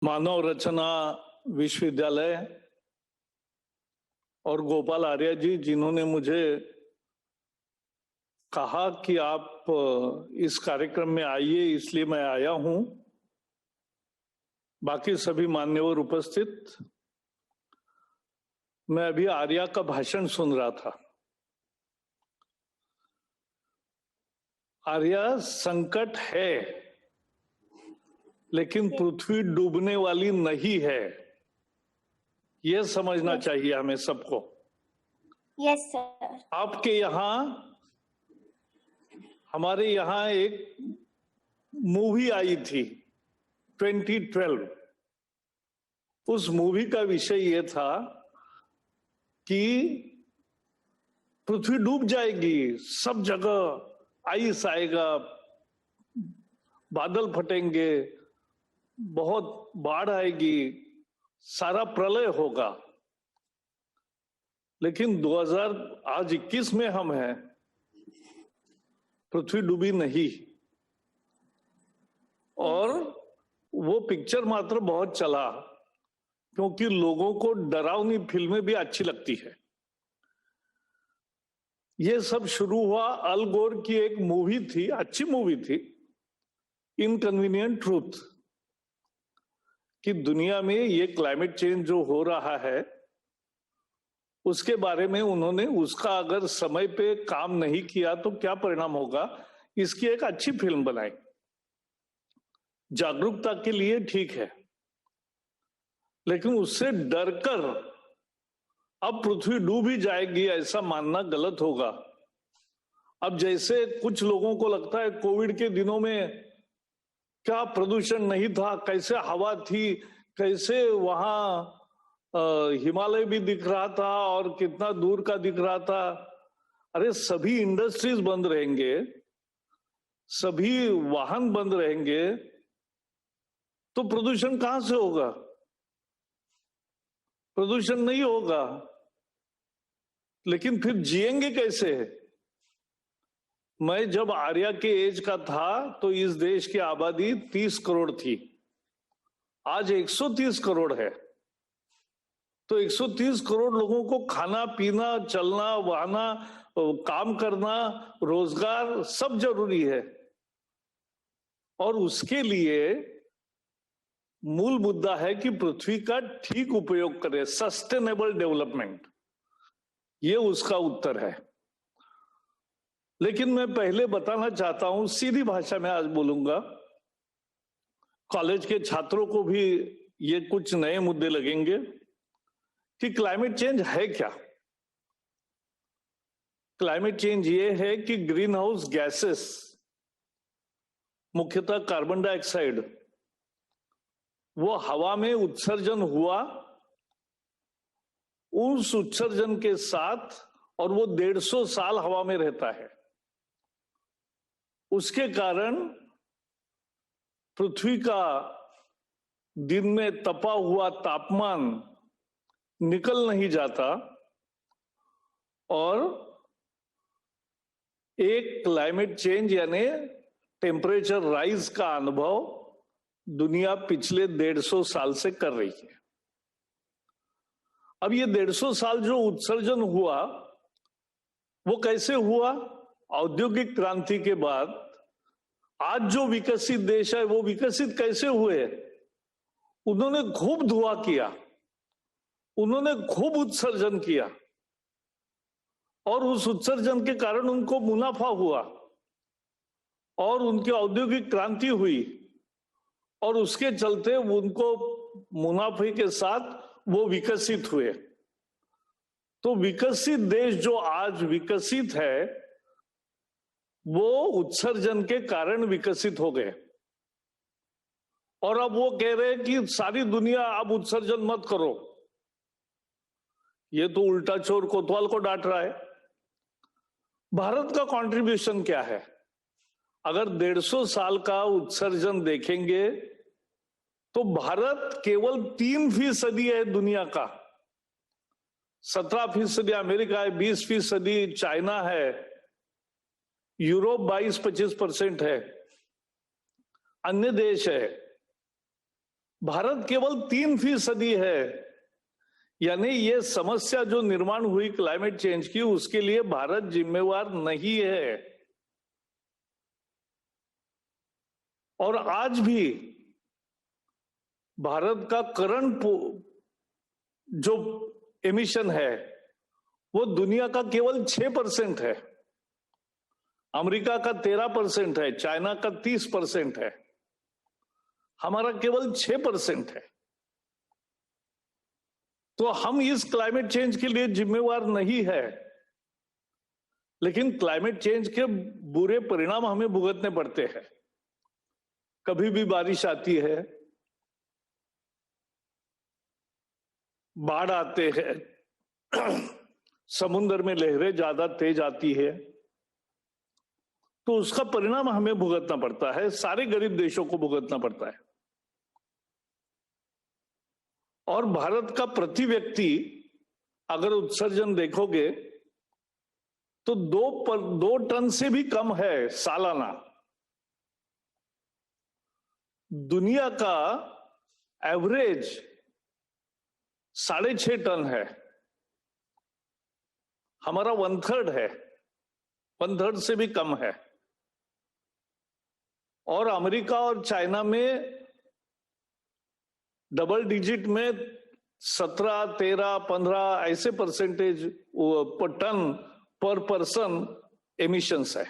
मानव रचना विश्वविद्यालय और गोपाल आर्या जी, जिन्होंने मुझे कहा कि आप इस कार्यक्रम में आइए, इसलिए मैं आया हूं। बाकी सभी मान्यवर उपस्थित, मैं अभी आर्या का भाषण सुन रहा था। आर्या, संकट है लेकिन पृथ्वी डूबने वाली नहीं है, यह समझना चाहिए हमें सबको। Yes sir. आपके यहाँ, हमारे यहाँ एक मूवी आई थी 2012। उस मूवी का विषय यह था कि पृथ्वी डूब जाएगी, सब जगह आइस आएगा, बादल फटेंगे, बहुत बाढ़ आएगी, सारा प्रलय होगा। लेकिन 2021 में हम हैं, पृथ्वी डूबी नहीं। और वो पिक्चर मात्र बहुत चला क्योंकि लोगों को डरावनी फिल्में भी अच्छी लगती है। ये सब शुरू हुआ, अल गोर की एक मूवी थी, अच्छी मूवी थी, इनकन्वीनियंट ट्रूथ, कि दुनिया में ये क्लाइमेट चेंज जो हो रहा है उसके बारे में उन्होंने, उसका अगर समय पे काम नहीं किया तो क्या परिणाम होगा, इसकी एक अच्छी फिल्म बनाई। जागरूकता के लिए ठीक है, लेकिन उससे डरकर अब पृथ्वी डूब ही जाएगी ऐसा मानना गलत होगा। अब जैसे कुछ लोगों को लगता है कोविड के दिनों में क्या प्रदूषण नहीं था, कैसे हवा थी, कैसे वहां हिमालय भी दिख रहा था और कितना दूर का दिख रहा था। अरे सभी इंडस्ट्रीज बंद रहेंगे, सभी वाहन बंद रहेंगे, तो प्रदूषण कहां से होगा? प्रदूषण नहीं होगा, लेकिन फिर जिएंगे कैसे? मैं जब आर्या के एज का था तो इस देश की आबादी 30 करोड़ थी, आज 130 करोड़ है। तो 130 करोड़ लोगों को खाना पीना, चलना बहना, काम करना, रोजगार सब जरूरी है। और उसके लिए मूल मुद्दा है कि पृथ्वी का ठीक उपयोग करें, सस्टेनेबल डेवलपमेंट, ये उसका उत्तर है। लेकिन मैं पहले बताना चाहता हूं, सीधी भाषा में आज बोलूंगा, कॉलेज के छात्रों को भी ये कुछ नए मुद्दे लगेंगे कि क्लाइमेट चेंज है क्या। क्लाइमेट चेंज ये है कि ग्रीन हाउस गैसेस, मुख्यतः कार्बन डाइऑक्साइड, वो हवा में उत्सर्जन हुआ, उस उत्सर्जन के साथ, और वो 150 साल हवा में रहता है। उसके कारण पृथ्वी का दिन में तपा हुआ तापमान निकल नहीं जाता और एक क्लाइमेट चेंज यानी टेम्परेचर राइज का अनुभव दुनिया पिछले 150 साल से कर रही है। अब ये 150 साल जो उत्सर्जन हुआ वो कैसे हुआ? औद्योगिक क्रांति के बाद आज जो विकसित देश है वो विकसित कैसे हुए? उन्होंने खूब धुआं किया, उन्होंने खूब उत्सर्जन किया और उस उत्सर्जन के कारण उनको मुनाफा हुआ और उनकी औद्योगिक क्रांति हुई और उसके चलते उनको मुनाफे के साथ वो विकसित हुए। तो विकसित देश जो आज विकसित है वो उत्सर्जन के कारण विकसित हो गए और अब वो कह रहे हैं कि सारी दुनिया अब उत्सर्जन मत करो। ये तो उल्टा चोर कोतवाल को डांट रहा है। भारत का कंट्रीब्यूशन क्या है? अगर 150 साल का उत्सर्जन देखेंगे तो भारत केवल 3% है दुनिया का। 17% अमेरिका है, 20% चाइना है, यूरोप 22-25% है, अन्य देश है। भारत केवल 3% है। यानी ये समस्या जो निर्माण हुई क्लाइमेट चेंज की, उसके लिए भारत जिम्मेवार नहीं है। और आज भी भारत का करंट जो एमिशन है वो दुनिया का केवल 6% है। अमेरिका का 13% है, चाइना का 30% है, हमारा केवल 6% है। तो हम इस क्लाइमेट चेंज के लिए जिम्मेवार नहीं है, लेकिन क्लाइमेट चेंज के बुरे परिणाम हमें भुगतने पड़ते हैं। कभी भी बारिश आती है, बाढ़ आते हैं, समुद्र में लहरें ज्यादा तेज आती है, तो उसका परिणाम हमें भुगतना पड़ता है, सारे गरीब देशों को भुगतना पड़ता है। और भारत का प्रति व्यक्ति अगर उत्सर्जन देखोगे तो 2 टन से भी कम है सालाना। दुनिया का एवरेज 6.5 टन है, हमारा 1/3 है, 1/3 से भी कम है। और अमेरिका और चाइना में डबल डिजिट में 17, 13, 15 ऐसे परसेंटेज पर टन पर पर्सन एमिशंस है।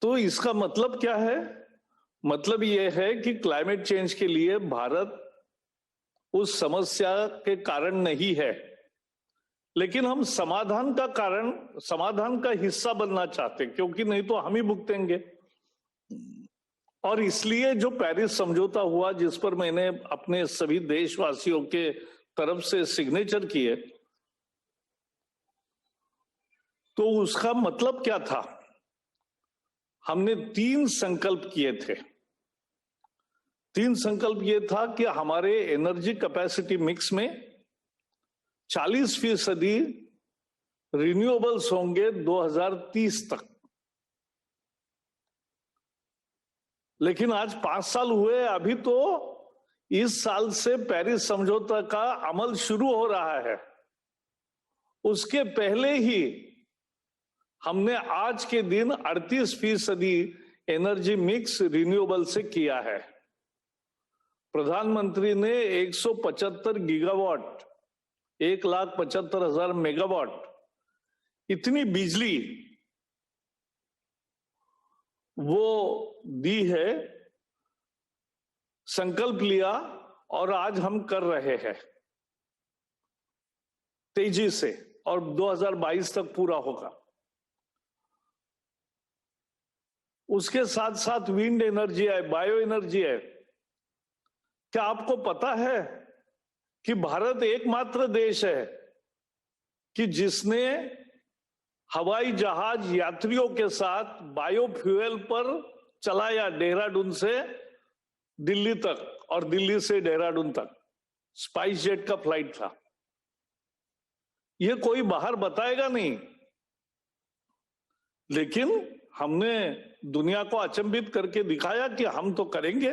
तो इसका मतलब क्या है? मतलब यह है कि क्लाइमेट चेंज के लिए भारत उस समस्या के कारण नहीं है, लेकिन हम समाधान का हिस्सा बनना चाहते, क्योंकि नहीं तो हम ही भुगतेंगे। और इसलिए जो पेरिस समझौता हुआ, जिस पर मैंने अपने सभी देशवासियों के तरफ से सिग्नेचर किए, तो उसका मतलब क्या था? हमने 3 संकल्प किए थे। 3 संकल्प ये था कि हमारे एनर्जी कैपेसिटी मिक्स में 40% रिन्यूएबल्स होंगे 2030 तक। लेकिन आज 5 साल हुए, अभी तो इस साल से पेरिस समझौता का अमल शुरू हो रहा है। उसके पहले ही हमने आज के दिन 38% एनर्जी मिक्स रिन्यूएबल से किया है। प्रधानमंत्री ने 175 गीगावाट, 1,75,000 मेगावाट इतनी बिजली वो दी है, संकल्प लिया, और आज हम कर रहे हैं तेजी से, और 2022 तक पूरा होगा। उसके साथ साथ विंड एनर्जी है, बायो एनर्जी है। क्या आपको पता है कि भारत एकमात्र देश है कि जिसने हवाई जहाज यात्रियों के साथ बायोफ्यूल पर चलाया, देहरादून से दिल्ली तक और दिल्ली से देहरादून तक। स्पाइस जेट का फ्लाइट था। यह कोई बाहर बताएगा नहीं, लेकिन हमने दुनिया को अचंभित करके दिखाया कि हम तो करेंगे।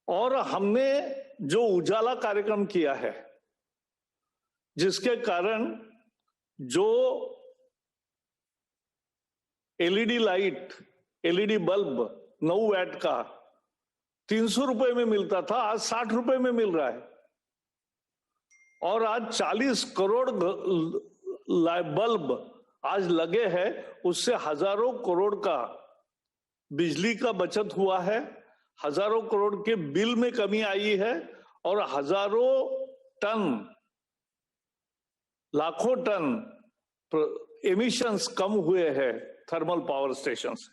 और हमने जो उजाला कार्यक्रम किया है, जिसके कारण जो LED light, LED bulb 9 watt का 300 रुपए में मिलता था, आज 60 रुपए में मिल रहा है। और आज 40 करोड़ बल्ब आज लगे हैं, उससे हजारों करोड़ का बिजली का बचत हुआ है, हजारों करोड़ के बिल में कमी आई है, और हजारों टन, लाखों टन एमिशंस कम हुए हैं थर्मल पावर स्टेशन से।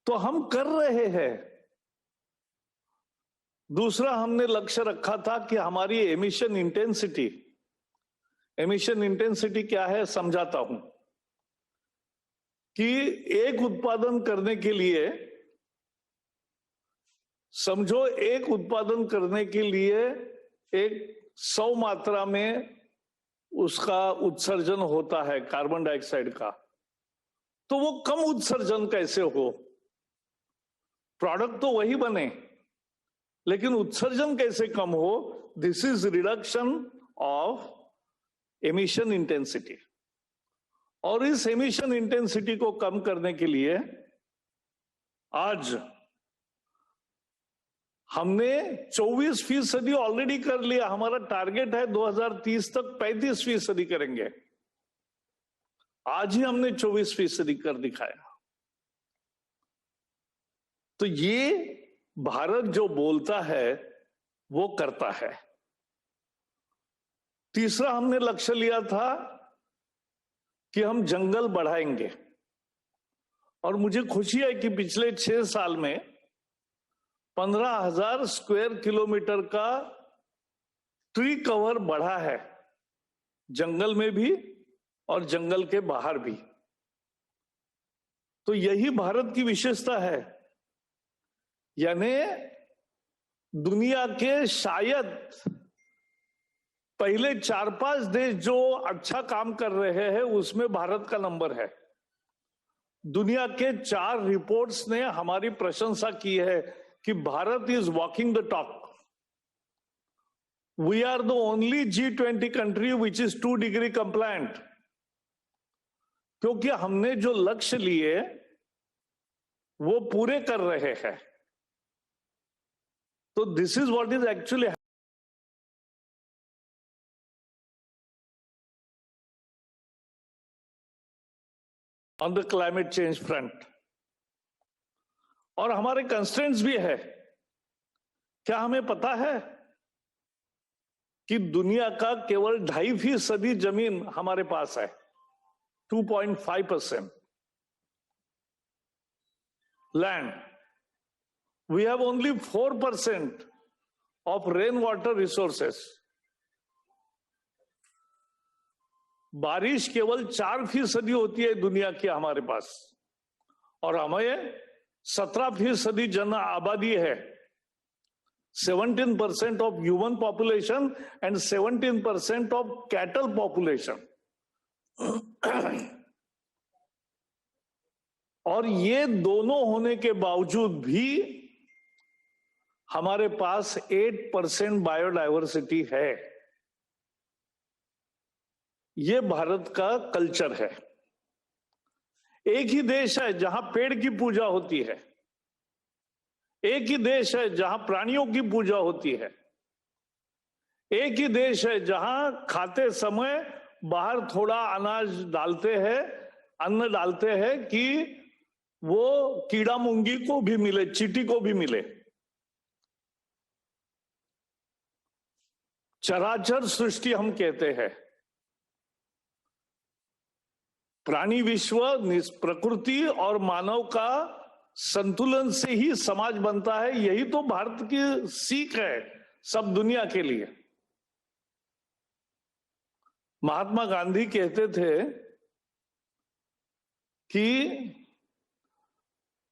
तो हम कर रहे हैं। दूसरा हमने लक्ष्य रखा था कि हमारी एमिशन इंटेंसिटी क्या है, समझाता हूं। कि एक उत्पादन करने के लिए, समझो एक उत्पादन करने के लिए एक 100 मात्रा में उसका उत्सर्जन होता है कार्बन डाइऑक्साइड का, तो वो कम उत्सर्जन कैसे हो? प्रोडक्ट तो वही बने, लेकिन उत्सर्जन कैसे कम हो? This is reduction of emission intensity. और इस एमिशन इंटेंसिटी को कम करने के लिए आज हमने 24% ऑलरेडी कर लिया। हमारा टारगेट है 2030 तक 35% करेंगे। आज ही हमने 24% कर दिखाया। तो ये भारत जो बोलता है वो करता है। तीसरा हमने लक्ष्य लिया था कि हम जंगल बढ़ाएंगे, और मुझे खुशी है कि पिछले 6 साल में 15,000 स्क्वायर किलोमीटर का ट्री कवर बढ़ा है, जंगल में भी और जंगल के बाहर भी। तो यही भारत की विशेषता है। यानी दुनिया के शायद पहले 4-5 देश जो अच्छा काम कर रहे हैं उसमें भारत का नंबर है। दुनिया के 4 रिपोर्ट्स ने हमारी प्रशंसा की है कि Bharat is walking the talk. We are the only G20 country which is 2 degree compliant, क्योंकि हमने जो लक्ष्य लिए वो पूरे कर रहे हैं। तो this is what is actually on the climate change front. और हमारे कंस्ट्रेंट्स भी है। क्या हमें पता है कि दुनिया का केवल 2.5% जमीन हमारे पास है, 2.5% land. We have only 4% of rain water resources. बारिश केवल 4% होती है दुनिया की हमारे पास, और हमें 17% जन आबादी है। 17% of human population and 17% of cattle population. और ये दोनों होने के बावजूद भी हमारे पास 8% बायोडायवर्सिटी है। ये भारत का कल्चर है। एक ही देश है जहां पेड़ की पूजा होती है, एक ही देश है जहां प्राणियों की पूजा होती है, एक ही देश है जहां खाते समय बाहर थोड़ा अनाज डालते हैं, अन्न डालते हैं कि वो कीड़ा मुंगी को भी मिले, चींटी को भी मिले। चराचर सृष्टि हम कहते हैं। प्राणी विश्व, प्रकृति और मानव का संतुलन से ही समाज बनता है। यही तो भारत की सीख है सब दुनिया के लिए। महात्मा गांधी कहते थे कि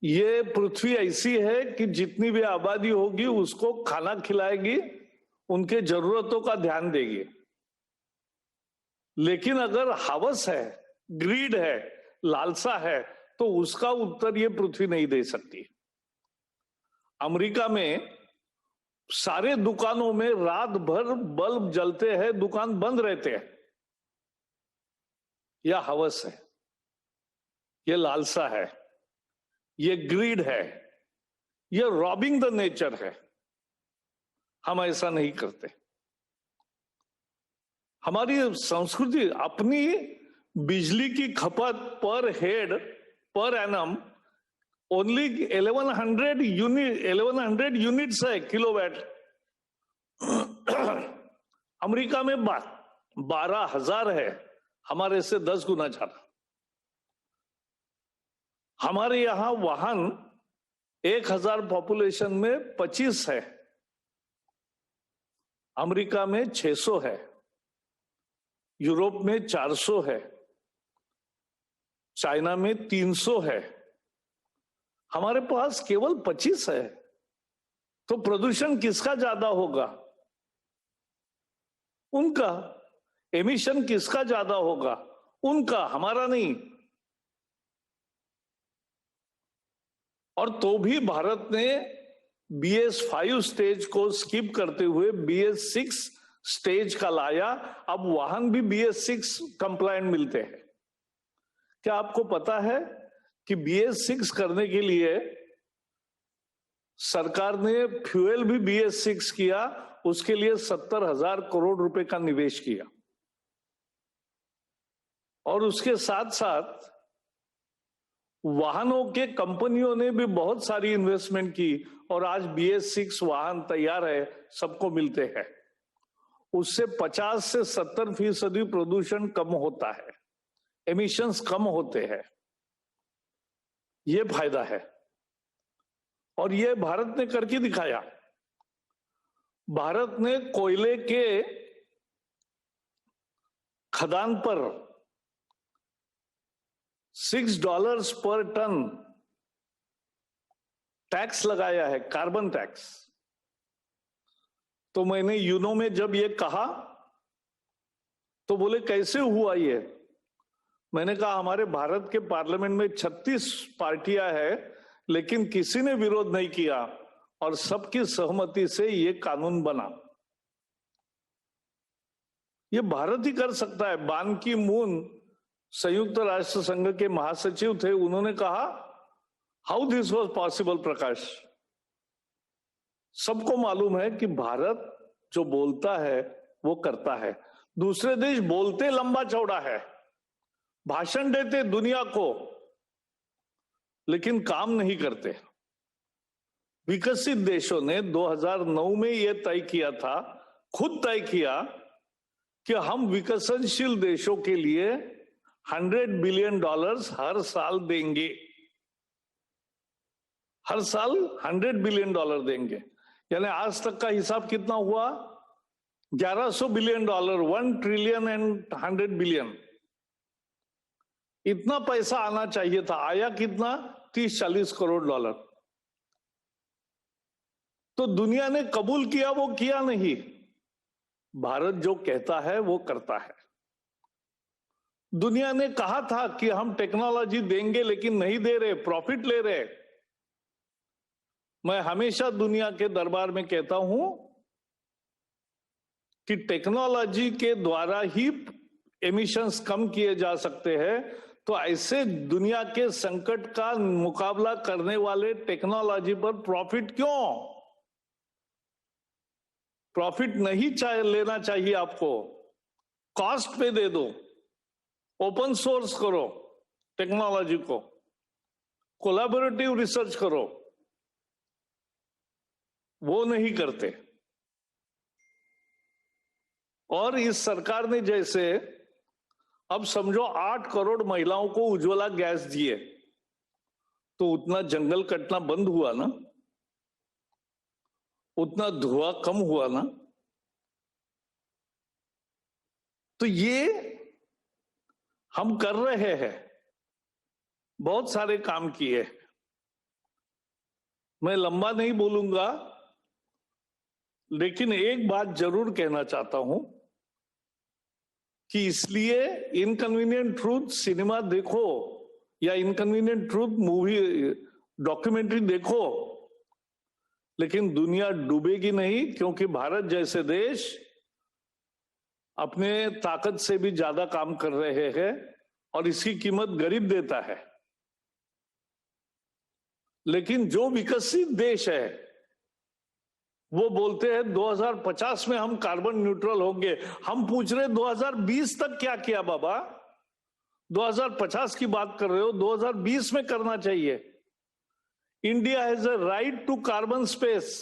ये पृथ्वी ऐसी है कि जितनी भी आबादी होगी उसको खाना खिलाएगी, उनके जरूरतों का ध्यान देगी। लेकिन अगर हवस है, ग्रीड है, लालसा है, तो उसका उत्तर ये पृथ्वी नहीं दे सकती। अमेरिका में सारे दुकानों में रात भर बल्ब जलते हैं, दुकान बंद रहते हैं। यह हवस है, यह लालसा है, यह ग्रीड है, यह रॉबिंग द नेचर है। हम ऐसा नहीं करते। हमारी संस्कृति अपनी बिजली की खपत पर head per annum only 1100 units है, किलोवाट। अमेरिका में 12,000 है, हमारे से 10 गुना ज्यादा। हमारे यहां वाहन 1,000 पॉपुलेशन में 25 है, अमेरिका में 600 है, यूरोप में 400 है, चाइना में 300 है, हमारे पास केवल 25 है। तो प्रदूषण किसका ज्यादा होगा? उनका। एमिशन किसका ज्यादा होगा? उनका, हमारा नहीं। और तो भी भारत ने BS5 स्टेज को स्किप करते हुए BS6 स्टेज का लाया। अब वाहन भी BS6 कंप्लायंट मिलते हैं। क्या आपको पता है कि BS6 करने के लिए सरकार ने फ्यूल भी BS6 किया, उसके लिए 70,000 करोड़ रुपए का निवेश किया, और उसके साथ साथ वाहनों के कंपनियों ने भी बहुत सारी इन्वेस्टमेंट की, और आज BS6 वाहन तैयार है, सबको मिलते हैं। उससे 50 से 70% प्रदूषण कम होता है, एमिशंस कम होते हैं। ये फायदा है, और ये भारत ने करके दिखाया। भारत ने कोयले के खदान पर $6 पर टन टैक्स लगाया है, कार्बन टैक्स। तो मैंने यूनो में जब ये कहा तो बोले कैसे हुआ ये? मैंने कहा हमारे भारत के पार्लियामेंट में 36 पार्टियां हैं, लेकिन किसी ने विरोध नहीं किया और सबकी सहमति से ये कानून बना। ये भारत ही कर सकता है। बान की मून संयुक्त राष्ट्र संघ के महासचिव थे, उन्होंने कहा हाउ दिस वाज पॉसिबल प्रकाश। सबको मालूम है कि भारत जो बोलता है वो करता है। दूसरे देश बोलते लंबा चौड़ा है, भाषण देते दुनिया को, लेकिन काम नहीं करते। विकसित देशों ने 2009 में यह तय किया था, खुद तय किया कि हम विकसनशील देशों के लिए $100 बिलियन हर साल देंगे। हर साल $100 बिलियन देंगे। यानी आज तक का हिसाब कितना हुआ? 1100 billion dollar, 1 trillion and 100 billion. इतना पैसा आना चाहिए था। आया कितना? 30-40 करोड़ डॉलर। तो दुनिया ने कबूल किया, वो किया नहीं। भारत जो कहता है वो करता है। दुनिया ने कहा था कि हम टेक्नोलॉजी देंगे, लेकिन नहीं दे रहे, प्रॉफिट ले रहे। मैं हमेशा दुनिया के दरबार में कहता हूं कि टेक्नोलॉजी के द्वारा ही एमिशंस कम किए जा सकते हैं। तो ऐसे दुनिया के संकट का मुकाबला करने वाले टेक्नोलॉजी पर प्रॉफिट क्यों? प्रॉफिट नहीं लेना चाहिए आपको, कॉस्ट पे दे दो, ओपन सोर्स करो टेक्नोलॉजी को, कोलैबोरेटिव रिसर्च करो। वो नहीं करते। और इस सरकार ने जैसे अब समझो 8 करोड़ महिलाओं को उज्ज्वला गैस दिए, तो उतना जंगल कटना बंद हुआ ना, उतना धुआं कम हुआ ना। तो ये हम कर रहे हैं, बहुत सारे काम किए। मैं लंबा नहीं बोलूंगा, लेकिन एक बात जरूर कहना चाहता हूं कि इसलिए इनकन्वीनियंट ट्रूथ सिनेमा देखो या इनकन्वीनियंट ट्रूथ मूवी डॉक्यूमेंट्री देखो, लेकिन दुनिया डूबेगी नहीं, क्योंकि भारत जैसे देश अपने ताकत से भी ज्यादा काम कर रहे हैं और इसकी कीमत गरीब देता है। लेकिन जो विकसित देश है वो बोलते हैं 2050 में हम कार्बन न्यूट्रल होंगे। हम पूछ रहे 2020 तक क्या किया बाबा? 2050 की बात कर रहे हो, 2020 में करना चाहिए। India has a right to carbon space.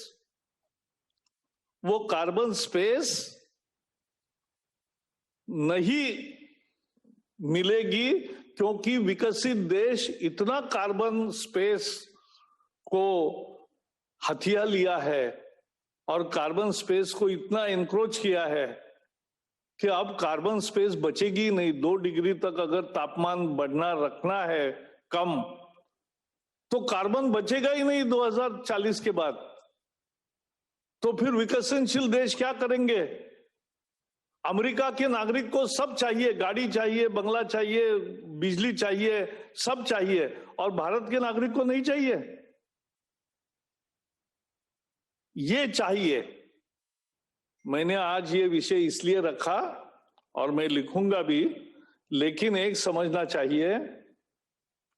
वो कार्बन स्पेस नहीं मिलेगी, क्योंकि विकसित देश इतना कार्बन स्पेस को हथिया लिया है और कार्बन स्पेस को इतना एनक्रोच किया है कि अब कार्बन स्पेस बचेगी नहीं। 2 डिग्री तक अगर तापमान बढ़ना रखना है कम, तो कार्बन बचेगा ही नहीं 2040 के बाद। तो फिर विकसनशील देश क्या करेंगे? अमेरिका के नागरिक को सब चाहिए, गाड़ी चाहिए, बंगला चाहिए, बिजली चाहिए, सब चाहिए, और भारत के नागरिक को नहीं चाहिए। ये चाहिए। मैंने आज ये विषय इसलिए रखा और मैं लिखूंगा भी, लेकिन एक समझना चाहिए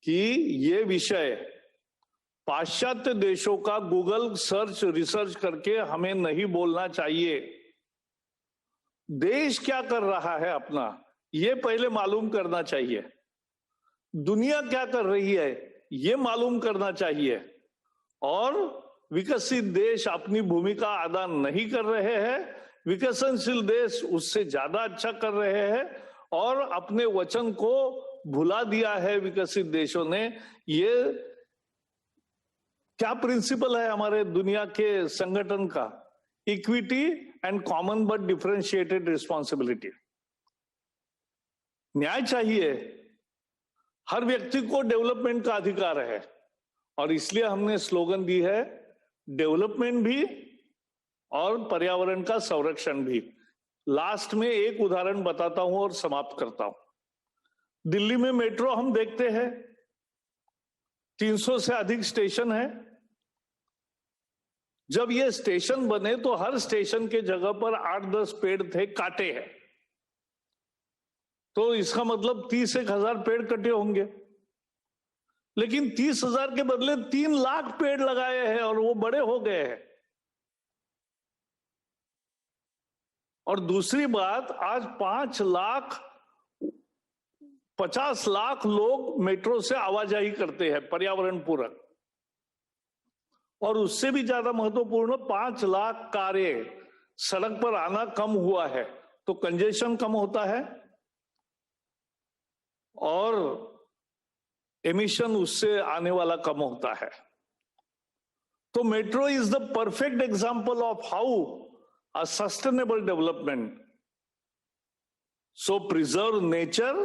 कि ये विषय पाश्चात्य देशों का गूगल सर्च रिसर्च करके हमें नहीं बोलना चाहिए। देश क्या कर रहा है अपना, ये पहले मालूम करना चाहिए। दुनिया क्या कर रही है, ये मालूम करना चाहिए। और विकसित देश अपनी भूमिका अदा नहीं कर रहे हैं, विकसनशील देश उससे ज्यादा अच्छा कर रहे हैं और अपने वचन को भुला दिया है विकसित देशों ने। ये क्या प्रिंसिपल है हमारे दुनिया के संगठन का? Equity and common but differentiated responsibility. न्याय चाहिए, हर व्यक्ति को डेवलपमेंट का अधिकार है और इसलिए हमने स्लोगन दी है डेवलपमेंट भी और पर्यावरण का संरक्षण भी। लास्ट में एक उदाहरण बताता हूं और समाप्त करता हूं। दिल्ली में मेट्रो हम देखते हैं, 300 से अधिक स्टेशन है। जब ये स्टेशन बने तो हर स्टेशन के जगह पर 8-10 पेड़ थे, काटे हैं। तो इसका मतलब 30,000 पेड़ कटे होंगे, लेकिन 30,000 के बदले 3 लाख पेड़ लगाए हैं और वो बड़े हो गए हैं। और दूसरी बात, आज 50 लाख लोग मेट्रो से आवाजाही करते हैं पर्यावरण पूरक, और उससे भी ज्यादा महत्वपूर्ण 5 लाख कारें सड़क पर आना कम हुआ है, तो कंजेशन कम होता है और एमिशन उससे आने वाला कम होता है। तो metro is the perfect example of how a sustainable development so preserve nature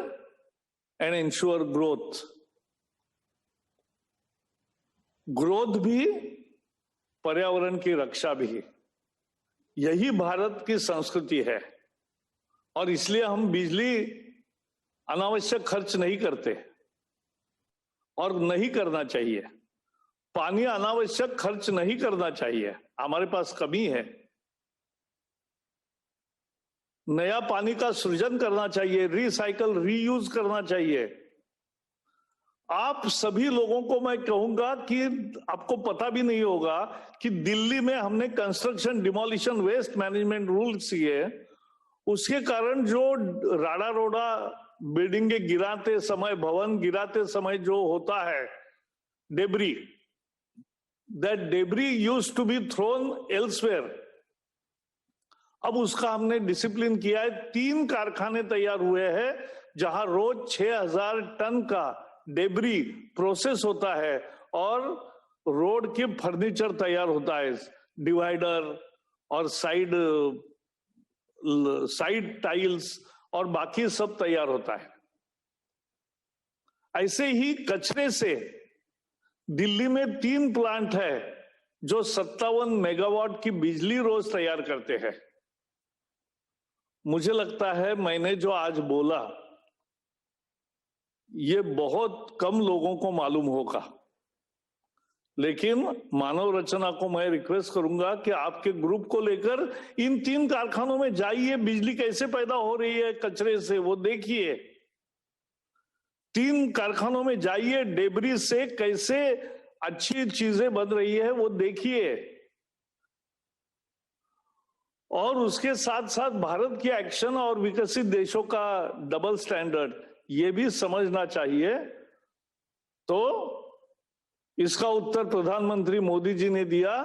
and ensure growth. Growth भी, पर्यावरण की रक्षा भी, यही भारत की संस्कृति है। और इसलिए हम बिजली अनावश्यक खर्च नहीं करते और नहीं करना चाहिए। पानी अनावश्यक खर्च नहीं करना चाहिए, हमारे पास कमी है। नया पानी का सृजन करना चाहिए, रिसाइकल रीयूज करना चाहिए। आप सभी लोगों को मैं कहूंगा कि आपको पता भी नहीं होगा कि दिल्ली में हमने construction demolition waste management rules किए, उसके कारण जो राडा रोडा बिल्डिंगे गिराते समय, भवन गिराते समय जो होता है debris, that debris used to be thrown elsewhere. अब उसका हमने डिसिप्लिन किया है। 3 कारखाने तैयार हुए हैं जहां रोज 6,000 टन का डेब्री प्रोसेस होता है और रोड के फर्नीचर तैयार होता है, डिवाइडर और साइड टाइल्स और बाकी सब तैयार होता है। ऐसे ही कचरे से दिल्ली में 3 प्लांट है जो 57 मेगावाट की बिजली रोज तैयार करते हैं। मुझे लगता है मैंने जो आज बोला ये बहुत कम लोगों को मालूम होगा, लेकिन मानव रचना को मैं रिक्वेस्ट करूंगा कि आपके ग्रुप को लेकर इन 3 कारखानों में जाइए, बिजली कैसे पैदा हो रही है कचरे से वो देखिए। 3 कारखानों में जाइए, डेब्री से कैसे अच्छी चीजें बन रही है वो देखिए। और उसके साथ साथ भारत की एक्शन और विकसित देशों का डबल स्टैंडर्ड ये भी समझना चाहिए। तो इसका उत्तर प्रधानमंत्री मोदी जी ने दिया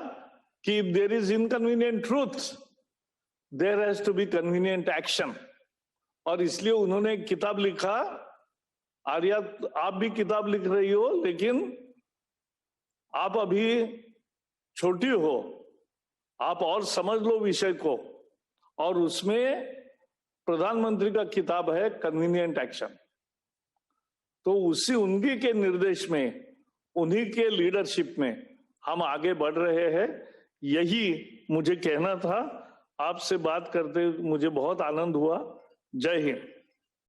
कि if there is inconvenient truth there has to be convenient action. और इसलिए उन्होंने एक किताब लिखा। आर्या, आप भी किताब लिख रही हो, लेकिन आप अभी छोटी हो, आप और समझ लो विषय को। और उसमें प्रधानमंत्री का किताब है कन्वीनियंट एक्शन। तो उन्हीं के निर्देश में, उन्हीं के लीडरशिप में हम आगे बढ़ रहे हैं। यही मुझे कहना था। आपसे बात करते मुझे बहुत आनंद हुआ। जय हिंद।